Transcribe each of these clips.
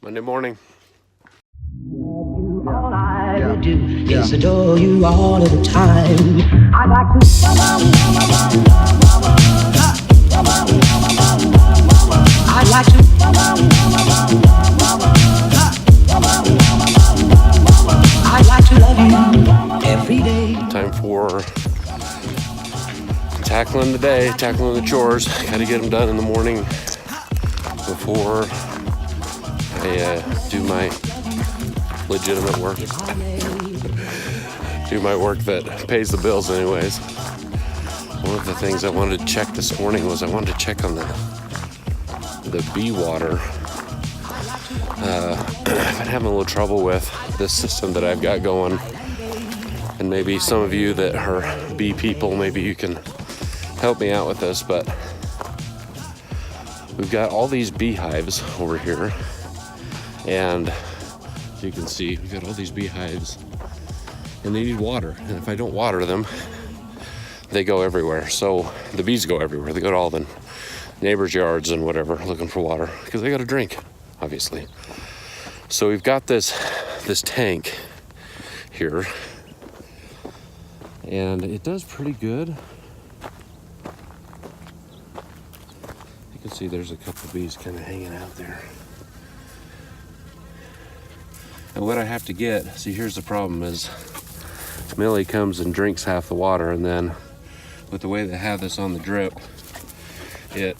Monday morning. All I do is adore you all of the time. I'd like to. I'd like to. I'd like to love you every day. Time for tackling the day, tackling the chores. Got to get them done in the morning before I do my legitimate work. Do my work that pays the bills anyways. One of the things I wanted to check this morning was I wanted to check on the bee water. I've been having a little trouble with this system that I've got going. And maybe some of you that are bee people, maybe you can help me out with this, but we've got all these beehives over here. And as you can see, we've got all these beehives and they need water. And if I don't water them, they go everywhere. So the bees go everywhere. They go to all the neighbors' yards and whatever looking for water because they got to drink, obviously. So we've got this tank here and it does pretty good. You can see there's a couple bees kind of hanging out there. And what I have to get, see here's the problem is Millie comes and drinks half the water, and then with the way they have this on the drip, it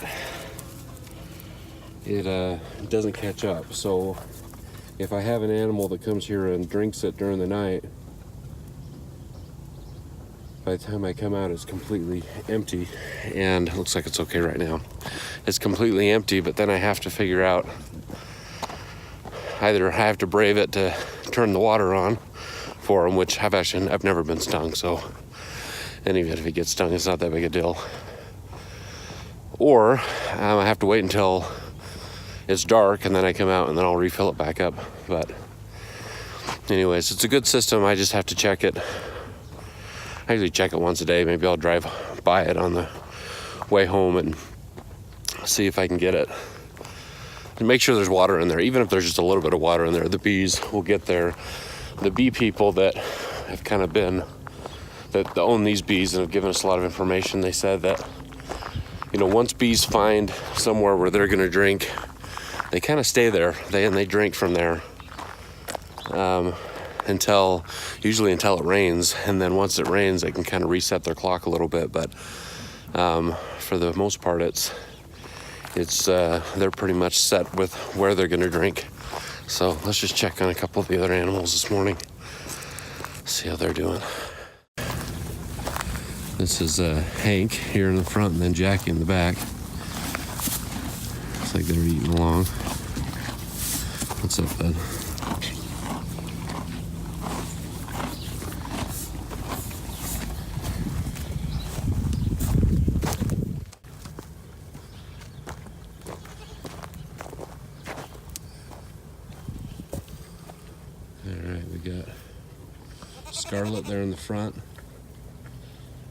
doesn't catch up. So if I have an animal that comes here and drinks it during the night, by the time I come out it's completely empty, and it looks like it's okay right now. It's completely empty, but then I have to figure out either I have to brave it to turn the water on for them, which I've never been stung, so any of it, if it gets stung, it's not that big a deal. Or I have to wait until it's dark and then I come out and then I'll refill it back up. But anyways, it's a good system. I just have to check it. I usually check it once a day. Maybe I'll drive by it on the way home and see if I can get it. And make sure there's water in there. Even if there's just a little bit of water in there, the bees will get there. The bee people that have kind of been, that own these bees and have given us a lot of information, they said that, you know, once bees find somewhere where they're going to drink, they kind of stay there. They drink from there usually until it rains. And then once it rains, they can kind of reset their clock a little bit. But for the most part, they're pretty much set with where they're going to drink. So let's just check on a couple of the other animals this morning, see how they're doing. This is Hank here in the front and then Jackie in the back. Looks like they're eating along. What's up, bud? We got Scarlet there in the front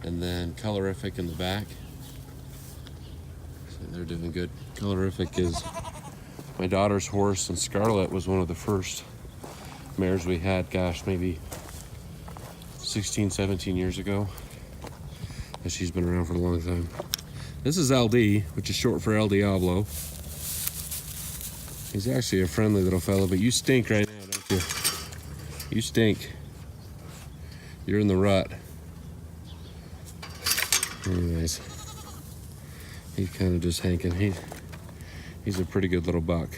and then Colorific in the back. So they're doing good. Colorific is my daughter's horse, and Scarlet was one of the first mares we had, gosh, maybe 16, 17 years ago. And she's been around for a long time. This is LD, which is short for El Diablo. He's actually a friendly little fella, but you stink right now, don't you? You stink. You're in the rut. Anyways, he's kind of just hanking. He's a pretty good little buck,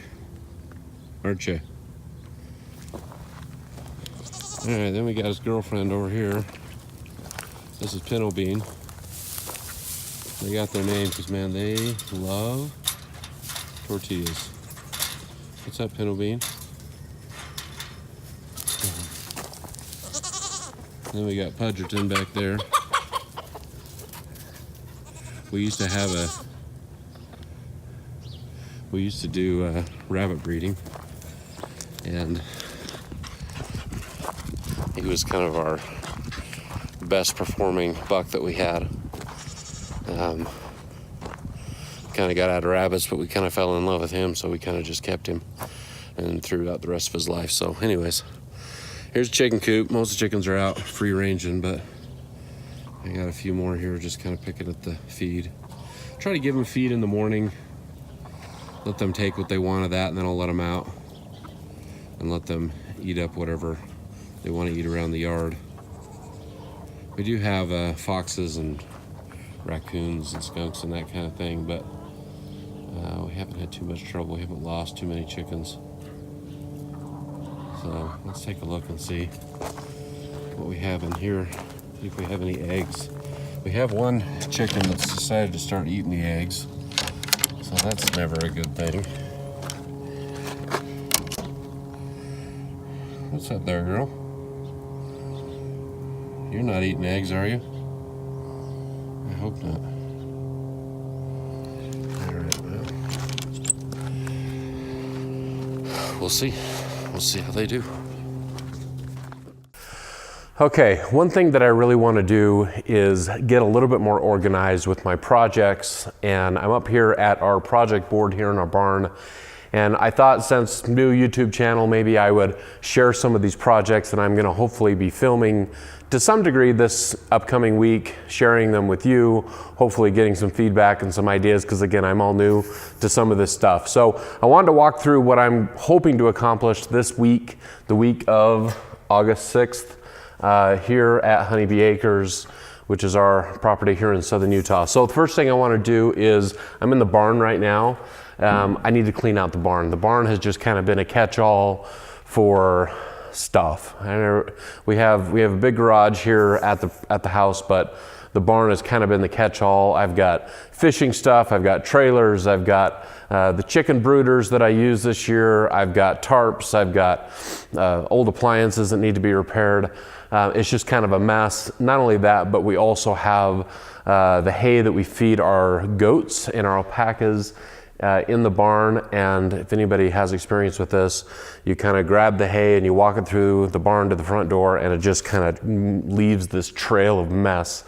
aren't you? All right, then we got his girlfriend over here. This is Pinto Bean. They got their name because, man, they love tortillas. What's up, Pinto Bean? Then we got Pudgerton back there. We used to do rabbit breeding, and he was kind of our best performing buck that we had. Kind of got out of rabbits, but we kind of fell in love with him, so we kind of just kept him. and throughout the rest of his life. So anyways, here's a chicken coop. Most of the chickens are out free ranging, but I got a few more here just kind of picking at the feed. Try to give them feed in the morning, let them take what they want of that, and then I'll let them out and let them eat up whatever they want to eat around the yard. We do have foxes and raccoons and skunks and that kind of thing, but we haven't had too much trouble. We haven't lost too many chickens. So let's take a look and see what we have in here. See if we have any eggs. We have one chicken that's decided to start eating the eggs, so that's never a good thing. What's that there, girl? You're not eating eggs, are you? I hope not. All right, well, we'll see. We'll see how they do. Okay, one thing that I really want to do is get a little bit more organized with my projects, and I'm up here at our project board here in our barn, and I thought, since new YouTube channel, maybe I would share some of these projects that I'm going to hopefully be filming to some degree this upcoming week, sharing them with you, hopefully getting some feedback and some ideas, because again, I'm all new to some of this stuff. So I wanted to walk through what I'm hoping to accomplish this week, the week of August 6th, here at Honeybee Acres, which is our property here in southern Utah. So the first thing I want to do is, I'm in the barn right now. I need to clean out the barn. The barn has just kind of been a catch-all for stuff. We have a big garage here at the house, but the barn has kind of been the catch-all. I've got fishing stuff, I've got trailers, I've got the chicken brooders that I use this year, I've got tarps, I've got old appliances that need to be repaired. It's just kind of a mess. Not only that, but we also have the hay that we feed our goats and our alpacas in the barn. And if anybody has experience with this, you kind of grab the hay and you walk it through the barn to the front door, and it just kind of leaves this trail of mess.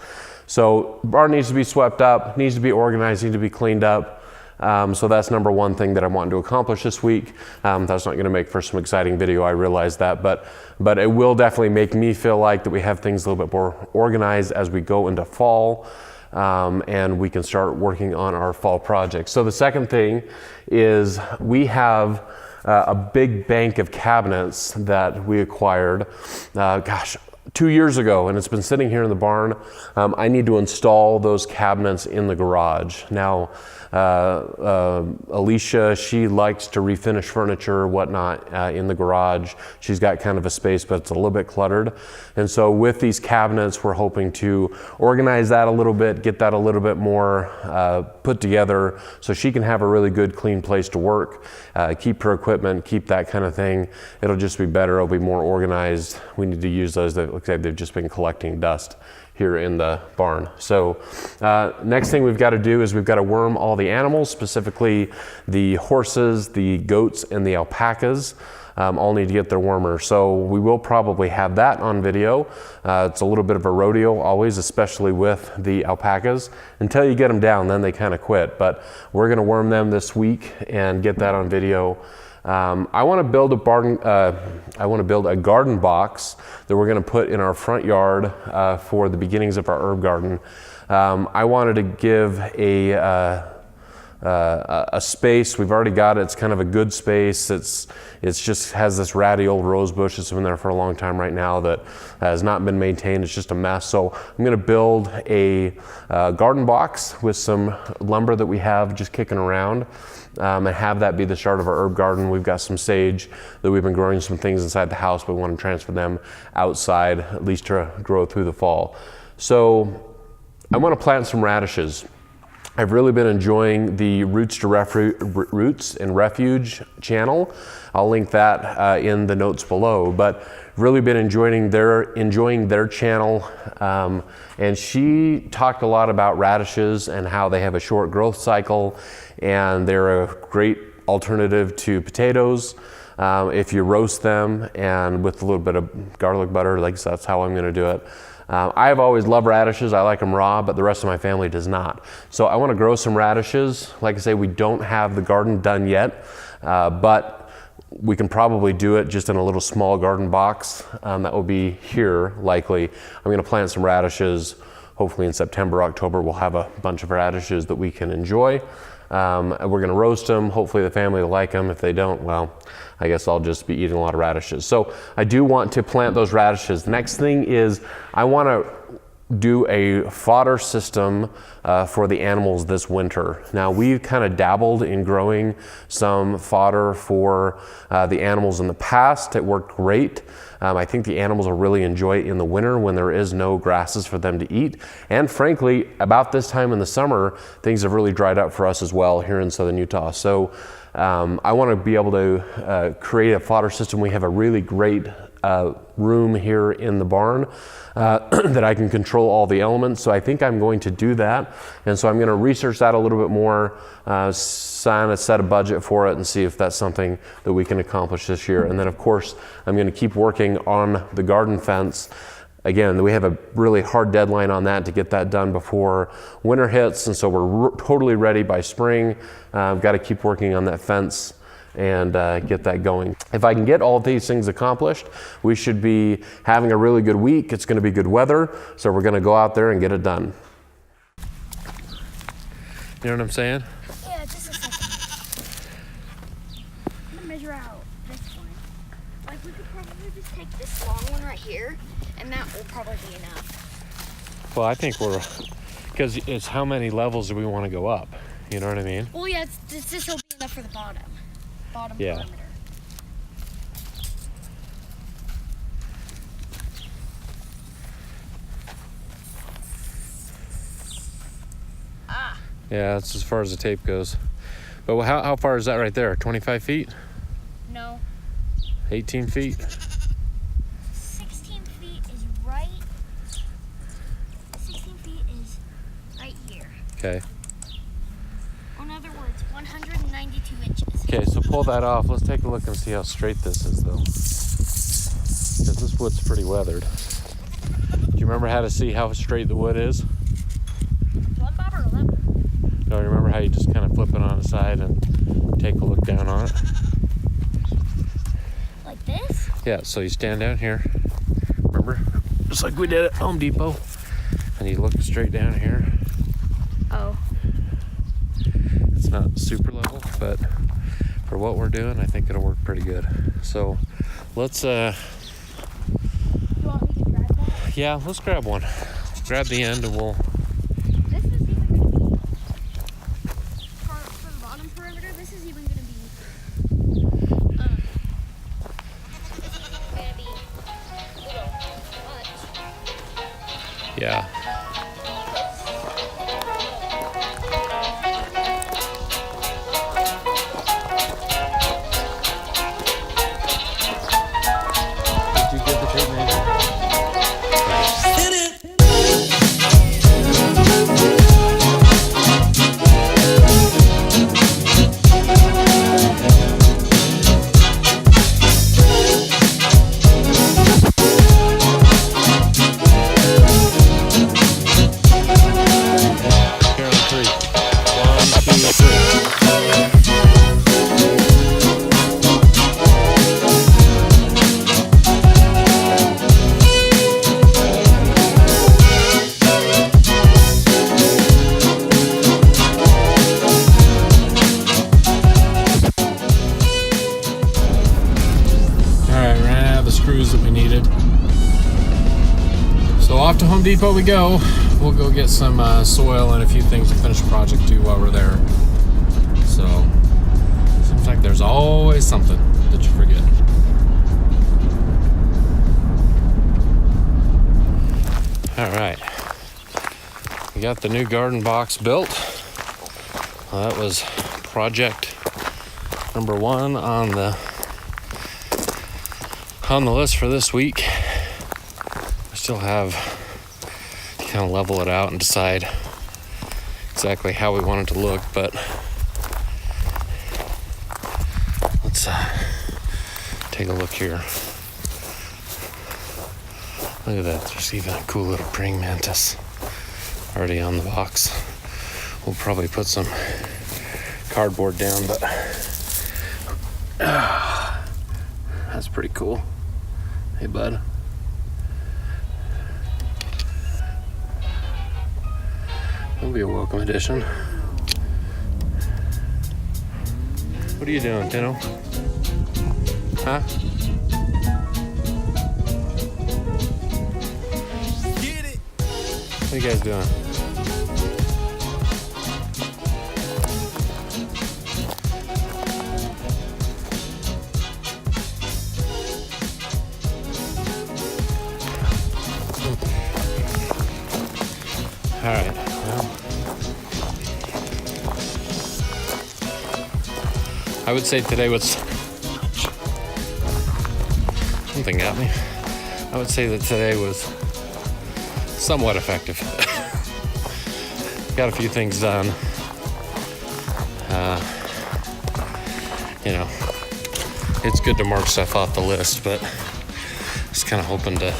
So the barn needs to be swept up, needs to be organized, needs to be cleaned up. So that's number one thing that I'm wanting to accomplish this week. That's not going to make for some exciting video, I realize that, but it will definitely make me feel like that we have things a little bit more organized as we go into fall, and we can start working on our fall projects. So the second thing is, we have a big bank of cabinets that we acquired, 2 years ago, and it's been sitting here in the barn. I need to install those cabinets in the garage. Now, Alicia, she likes to refinish furniture, whatnot, in the garage. She's got kind of a space, but it's a little bit cluttered. And so with these cabinets, we're hoping to organize that a little bit, get that a little bit more put together, so she can have a really good, clean place to work, keep her equipment, keep that kind of thing. It'll just be better, it'll be more organized. We need to use those that look like they've just been collecting dust here in the barn. So next thing we've got to do is we've got to worm all the animals, specifically the horses, the goats, and the alpacas. All need to get their wormer. So we will probably have that on video. It's a little bit of a rodeo always, especially with the alpacas. Until you get them down, then they kind of quit. But we're going to worm them this week and get that on video. I want to build a garden box that we're going to put in our front yard for the beginnings of our herb garden. I wanted to give a space. We've already got it. It's kind of a good space. It's just has this ratty old rose bush that's been there for a long time right now that has not been maintained. It's just a mess. So I'm going to build a garden box with some lumber that we have just kicking around, and have that be the start of our herb garden. We've got some sage that we've been growing some things inside the house, but we want to transfer them outside, at least to grow through the fall. So I want to plant some radishes. I've really been enjoying the Roots and Refuge channel. I'll link that in the notes below, but really been enjoying their channel. And she talked a lot about radishes and how they have a short growth cycle, and they're a great alternative to potatoes. If you roast them and with a little bit of garlic butter, like that's how I'm going to do it. I've always loved radishes. I like them raw, but the rest of my family does not. So I want to grow some radishes. Like I say, we don't have the garden done yet, but we can probably do it just in a little small garden box. That will be here likely. I'm going to plant some radishes. Hopefully in September, October, we'll have a bunch of radishes that we can enjoy. We're going to roast them. Hopefully the family will like them. If they don't, well, I guess I'll just be eating a lot of radishes. So I do want to plant those radishes. The next thing is I want to do a fodder system for the animals this winter. Now we've kind of dabbled in growing some fodder for the animals in the past. It worked great. I think the animals will really enjoy it in the winter when there is no grasses for them to eat. And frankly, about this time in the summer, things have really dried up for us as well here in southern Utah. So I want to be able to create a fodder system. We have a really great room here in the barn that I can control all the elements. So I think I'm going to do that. And so I'm going to research that a little bit more, set a budget for it and see if that's something that we can accomplish this year. And then of course, I'm going to keep working on the garden fence. Again, we have a really hard deadline on that to get that done before winter hits. And so we're totally ready by spring. I've got to keep working on that fence and get that going. If I can get all of these things accomplished, we should be having a really good week. It's going to be good weather, so we're going to go out there and get it done. You know what I'm saying? Yeah, just a second. I'm gonna measure out this one. Like, we could probably just take this long one right here, and that will probably be enough. Well, I think because it's how many levels do we want to go up? You know what I mean? Well, yeah, this will be enough for the bottom Yeah. perimeter. Yeah, that's as far as the tape goes. But how far is that right there? 25 feet? No. 18 feet? 16 feet is right. 16 feet is right here. Okay. In other words, 192 inches. Okay, so pull that off. Let's take a look and see how straight this is, though. Because this wood's pretty weathered. Do you remember how to see how straight the wood is? 1 bob or 11? No, you remember how you just kind of flip it on the side and take a look down on it? Like this? Yeah, so you stand down here. Remember? Just like we did at Home Depot. And you look straight down here. Oh. It's not super level, but for what we're doing, I think it'll work pretty good. So let's You want me to grab that? yeah, let's grab one. Grab the end and we'll This is even going to be, for the bottom perimeter, this is even going to be, little much. yeah. Did you get the tape measure? Here on 3. 1, 2, 3. Alright, ran out of the screws that we needed. So off to Home Depot we go. We'll go get some soil and a few things to finish the project too while we're there. So, seems like there's always something that you forget. Alright. We got the new garden box built. Well, that was project number 1 on the list for this week. We still have to kind of level it out and decide exactly how we want it to look, but let's take a look here. Look at that, there's even a cool little praying mantis already on the box. We'll probably put some cardboard down, but That's pretty cool. Hey, bud. That'll be a welcome addition. What are you doing, Tino? Huh? What are you guys doing? All right. Well, I would say today was something got me. I would say that today was somewhat effective. Got a few things done. You know, it's good to mark stuff off the list, but just kind of hoping to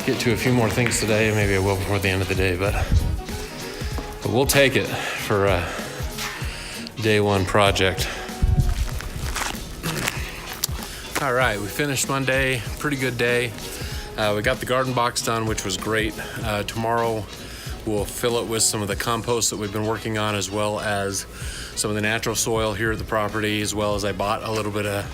get to a few more things today. Maybe I will before the end of the day, but we'll take it for a day one project. All right, we finished Monday. Pretty good day. We got the garden box done, which was great. Tomorrow we'll fill it with some of the compost that we've been working on, as well as some of the natural soil here at the property, as well as I bought a little bit of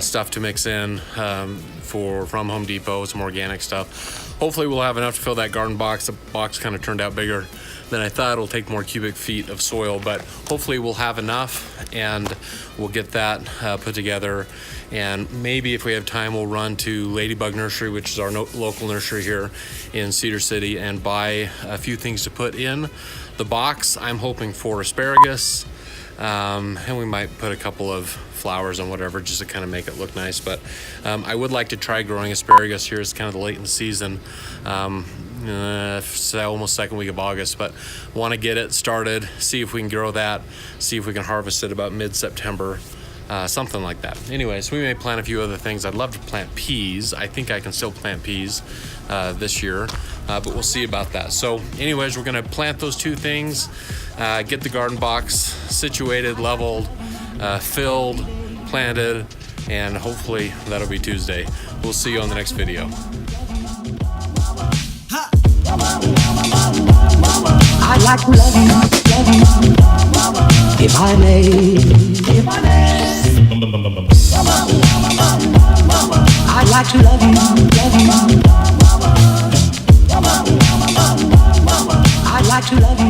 stuff to mix in from Home Depot, some organic stuff. Hopefully we'll have enough to fill that garden box. The box kind of turned out bigger than I thought. It'll take more cubic feet of soil, but hopefully we'll have enough, and we'll get that put together. And maybe if we have time, we'll run to Ladybug Nursery, which is our local nursery here in Cedar City, and buy a few things to put in the box. I'm hoping for asparagus, and we might put a couple of flowers and whatever just to kind of make it look nice. But I would like to try growing asparagus here. It's kind of late in the season, almost second week of August, but want to get it started, see if we can grow that, see if we can harvest it about mid-September. Something like that. Anyways, we may plant a few other things. I'd love to plant peas. I think I can still plant peas this year, but we'll see about that. So anyways, we're going to plant those two things, get the garden box situated, leveled, filled, planted, and hopefully that'll be Tuesday. We'll see you on the next video. I'd like to love you, if I may. I'd like to love you, I'd like to love you.